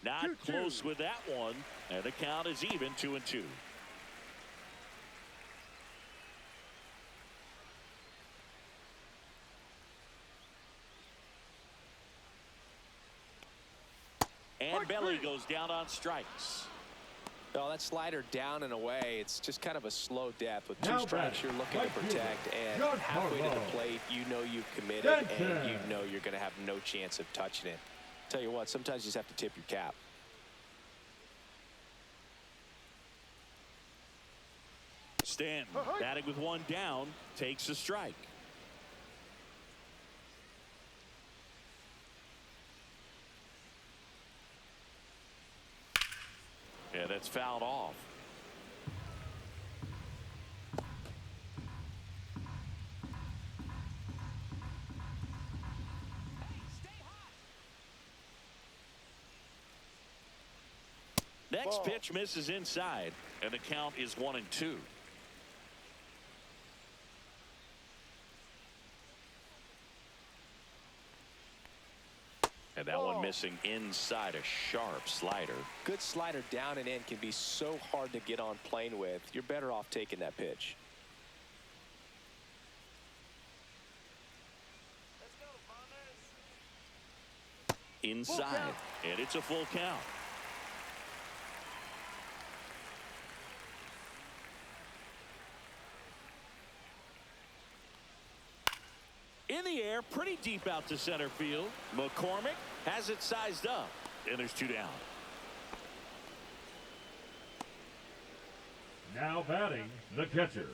Not close with that one, and the count is even 2-2. And Belly goes down on strikes. Well, that slider down and away, it's just kind of a slow death. With 2 strikes, you're looking to protect, and halfway to the plate, you know you've committed, and you know you're going to have no chance of touching it. Tell you what, sometimes you just have to tip your cap. Stanton, batting with 1 down, takes a strike. Yeah, that's fouled off. Next pitch misses inside, and the count is 1-2. And that one missing inside, a sharp slider. Good slider down and in can be so hard to get on plane with. You're better off taking that pitch. Inside, and it's a full count. In the air, pretty deep out to center field. McCormick has it sized up, and there's 2 down. Now batting, the catcher,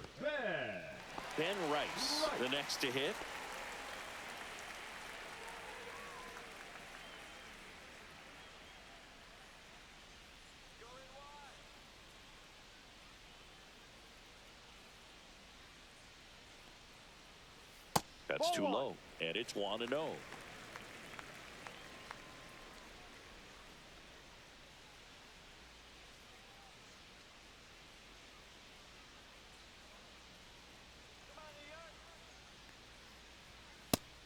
Ben Rice, the next to hit. That's too low, and it's 1-0.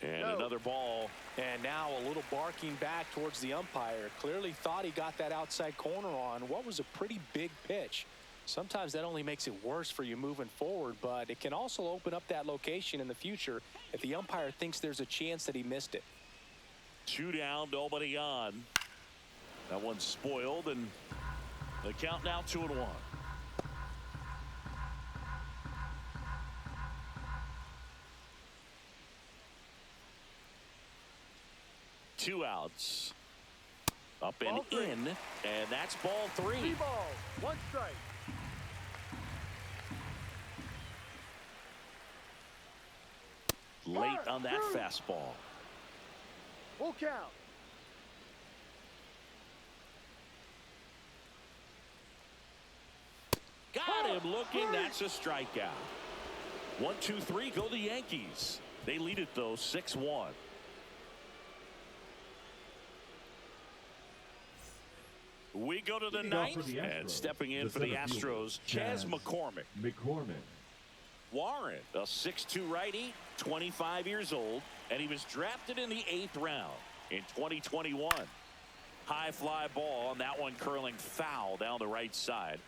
And another ball. And now a little barking back towards the umpire. Clearly thought he got that outside corner on what was a pretty big pitch. Sometimes that only makes it worse for you moving forward, but it can also open up that location in the future if the umpire thinks there's a chance that he missed it. 2 down, nobody on. That one's spoiled, and the count now 2-1. Two outs. Up and in, and that's ball 3. 3 balls, 1 strike. Late on that fastball. Full count. Got him looking. That's a strikeout. 1-2-3 go the Yankees. They lead it though 6-1. We go to the ninth, and stepping in for the Astros, Chas McCormick. Warren, a 6'2 righty, 25 years old, and he was drafted in the 8th round in 2021. High fly ball, and that one curling foul down the right side.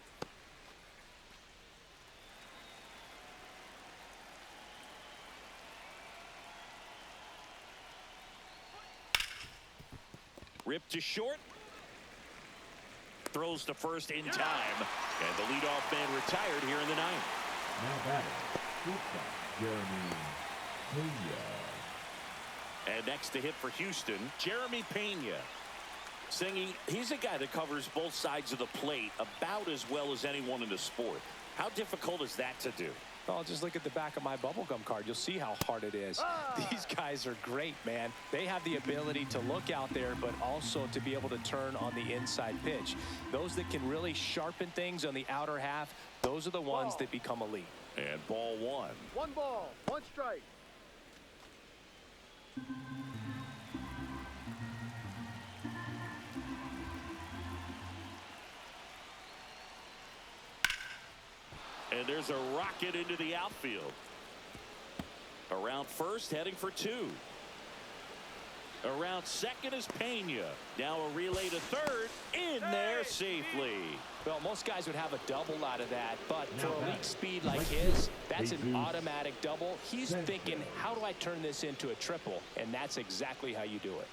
Ripped to short. Throws to first in time, and the leadoff man retired here in the 9th. Now batting, shortstop Jeremy Pena. And next to hit for Houston, Jeremy Pena. Singing, he's a guy that covers both sides of the plate about as well as anyone in the sport. How difficult is that to do? Well, just look at the back of my bubblegum card. You'll see how hard it is. These guys are great, man. They have the ability to look out there, but also to be able to turn on the inside pitch. Those that can really sharpen things on the outer half, those are the ones that become elite. And ball 1. 1 ball, 1 strike. And there's a rocket into the outfield. Around first, heading for 2. Around second is Pena. Now a relay to third. In there safely. Well, most guys would have a double out of that, but for elite speed like his, that's an automatic double. He's thinking, how do I turn this into a triple? And that's exactly how you do it.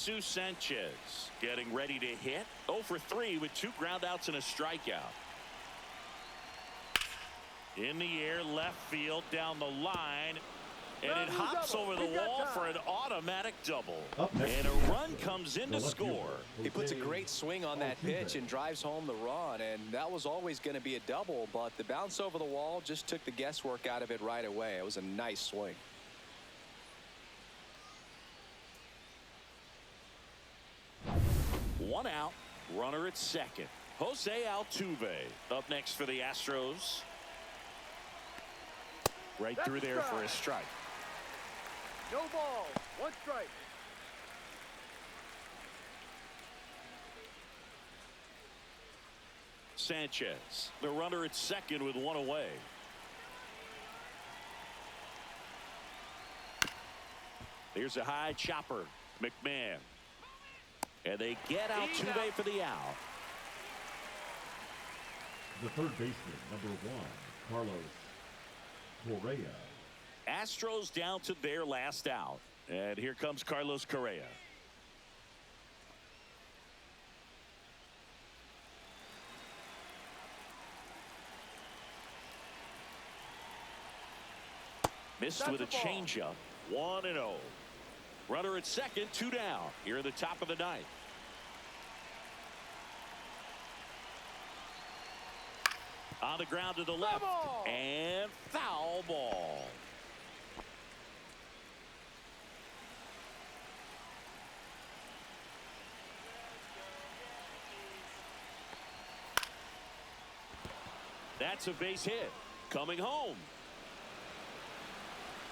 Jesus Sanchez getting ready to hit. 0 for 3 with 2 groundouts and a strikeout. In the air, left field, down the line. And it hops over the wall for an automatic double. And a run comes in to score. He puts a great swing on that pitch and drives home the run. And that was always going to be a double, but the bounce over the wall just took the guesswork out of it right away. It was a nice swing. One out, runner at second. Jose Altuve up next for the Astros. Right through there for a strike. No ball, 1 strike. Sanchez, the runner at second with 1 away. Here's a high chopper, McMahon. And they get Altuve for the out. The third baseman, number 1, Carlos Correa. Astros down to their last out. And here comes Carlos Correa. Missed with a changeup. 1-0. Runner at second, 2 down. Here at the top of the 9th. On the ground to the left. And foul ball. That's a base hit. Coming home.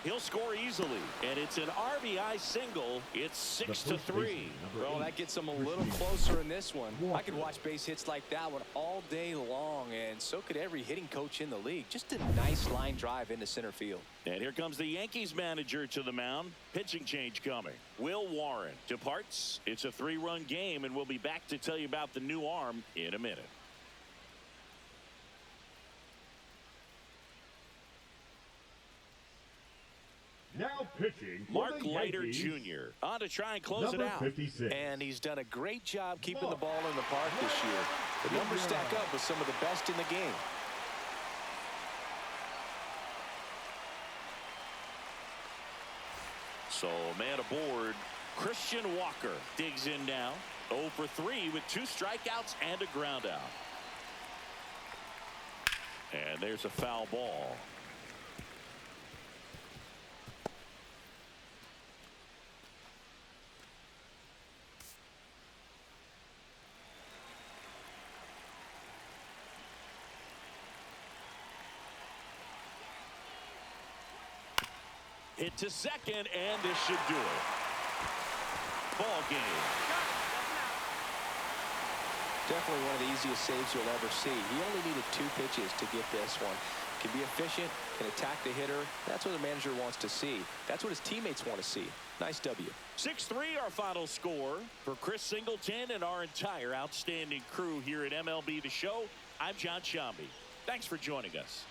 He'll score easily, and it's an RBI single. It's 6-3. Well, that gets him a little closer in this one. I could watch base hits like that one all day long, and so could every hitting coach in the league. Just a nice line drive into center field. And here comes the Yankees manager to the mound. Pitching change coming. Will Warren departs. It's a 3-run game, and we'll be back to tell you about the new arm in a minute. Now pitching for Mark the Leiter Yankees, Jr. on to try and close it number out. 56. And he's done a great job keeping the ball in the park this year. The numbers stack up with some of the best in the game. So man aboard. Christian Walker digs in now. 0 for 3 with 2 strikeouts and a ground out. And there's a foul ball. Hit to second, and this should do it. Ball game. Definitely one of the easiest saves you'll ever see. He only needed 2 pitches to get this one. Can be efficient, can attack the hitter. That's what the manager wants to see. That's what his teammates want to see. Nice W. 6-3 our final score. For Chris Singleton and our entire outstanding crew here at MLB The Show, I'm John Shambi. Thanks for joining us.